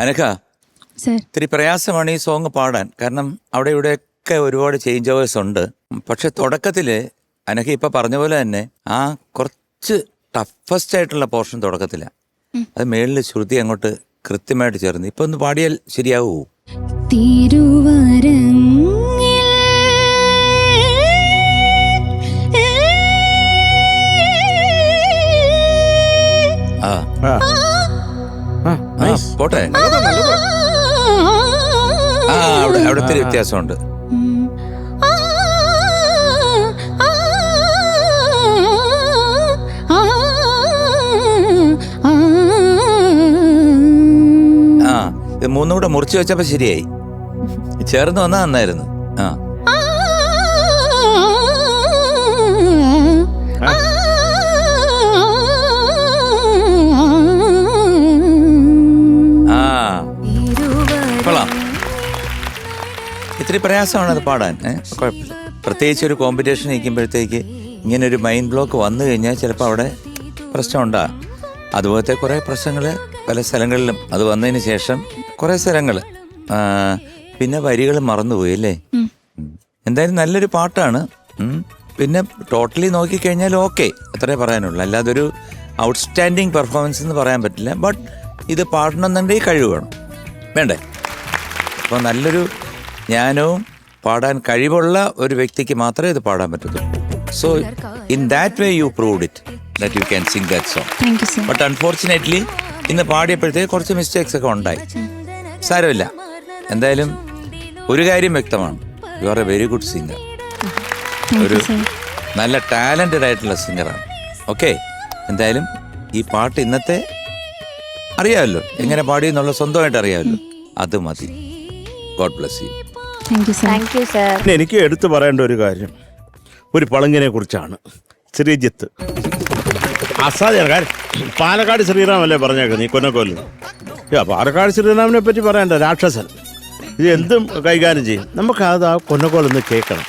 അനഘ, ഇത്തിരി പ്രയാസമാണ് ഈ സോങ് പാടാൻ. കാരണം അവിടെ ഇവിടെയൊക്കെ ഒരുപാട് ചേഞ്ച് ഓവേഴ്സ് ഉണ്ട്. പക്ഷെ തുടക്കത്തിൽ അനഘ ഇപ്പം പറഞ്ഞ പോലെ തന്നെ ആ കുറച്ച് ടഫസ്റ്റ് ആയിട്ടുള്ള പോർഷൻ തുടക്കത്തിലാണ്. അത് മേളിൽ ശ്രുതി അങ്ങോട്ട് കൃത്യമായിട്ട് ചേർന്ന് ഇപ്പൊ ഒന്ന് പാടിയാൽ ശരിയാവൂ. പോട്ടെ. അവിടെ ഒത്തിരി വ്യത്യാസമുണ്ട്. ഇത് മൂന്നും കൂടെ മുറിച്ച് വെച്ചപ്പോ ശരിയായി. ചേർന്ന് വന്നാ നന്നായിരുന്നു. കൊള്ളാം. ഇത്തിരി പ്രയാസമാണ് അത് പാടാൻ. കുഴപ്പമില്ല. പ്രത്യേകിച്ച് ഒരു കോമ്പറ്റീഷൻ നിൽക്കുമ്പോഴത്തേക്ക് ഇങ്ങനെ ഒരു മൈൻഡ് ബ്ലോക്ക് വന്നു കഴിഞ്ഞാൽ ചിലപ്പോൾ അവിടെ പ്രശ്നമുണ്ടാകും. അതുപോലത്തെ കുറേ പ്രശ്നങ്ങൾ പല സ്ഥലങ്ങളിലും അത് വന്നതിന് ശേഷം കുറേ സ്ഥലങ്ങൾ പിന്നെ വരികൾ മറന്നുപോയി അല്ലേ. എന്തായാലും നല്ലൊരു പാട്ടാണ്. പിന്നെ ടോട്ടലി നോക്കിക്കഴിഞ്ഞാൽ ഓക്കെ, അത്രേ പറയാനുള്ളൂ. അല്ലാതെ ഒരു ഔട്ട്സ്റ്റാൻഡിങ് പെർഫോമൻസ് എന്ന് പറയാൻ പറ്റില്ല. ബട്ട് ഇത് പാടണമെന്നുണ്ടെങ്കിൽ കഴിവ് വേണം, വേണ്ടേ? അപ്പോൾ നല്ലൊരു ജ്ഞാനവും പാടാൻ കഴിവുള്ള ഒരു വ്യക്തിക്ക് മാത്രമേ ഇത് പാടാൻ പറ്റത്തുള്ളൂ. So in that way you proved it that you can sing that song. Thank you, sir. But unfortunately ഇന്ന് പാടിയപ്പോഴത്തേക്ക് കുറച്ച് മിസ്റ്റേക്സ് ഒക്കെ ഉണ്ടായി. സാരമില്ല. എന്തായാലും ഒരു കാര്യം വ്യക്തമാണ്, you are A very good singer. ഒരു നല്ല ടാലന്റഡ് ആയിട്ടുള്ള സിംഗറാണ്. ഓക്കെ, എന്തായാലും ഈ പാട്ട് ഇന്നത്തെ അറിയാമല്ലോ, എങ്ങനെ പാടി എന്നുള്ള സ്വന്തമായിട്ട് അറിയാമല്ലോ. അത് മതി. God bless you. Thank you, sir. എനിക്ക് എടുത്തു പറയേണ്ട ഒരു കാര്യം ഒരു പളങ്കിനെ കുറിച്ചാണ്. ശ്രീജിത്ത് അസാധ്യമാണ്. പാലക്കാട് ശ്രീറാമല്ലേ പറഞ്ഞേക്ക നീ കൊന്നക്കോല്. പാലക്കാട് ശ്രീറാമിനെ പറ്റി പറയണ്ട, രാക്ഷസൻ. ഇത് എന്തും കൈകാര്യം ചെയ്യും. നമുക്ക് അത് ആ കൊന്നക്കോലൊന്ന് കേൾക്കണം.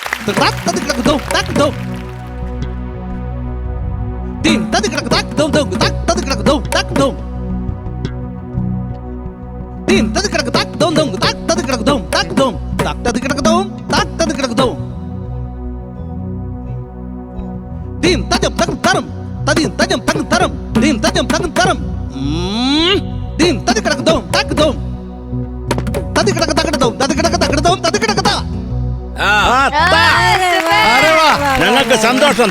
Tadim tajam tang taram dim tajam tang taram dim tadi kadak dom tadi kadak ta. ഞങ്ങൾക്ക് സന്തോഷം.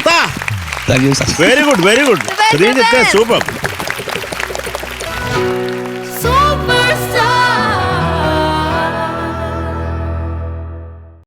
Very good, very good. Sreejith super.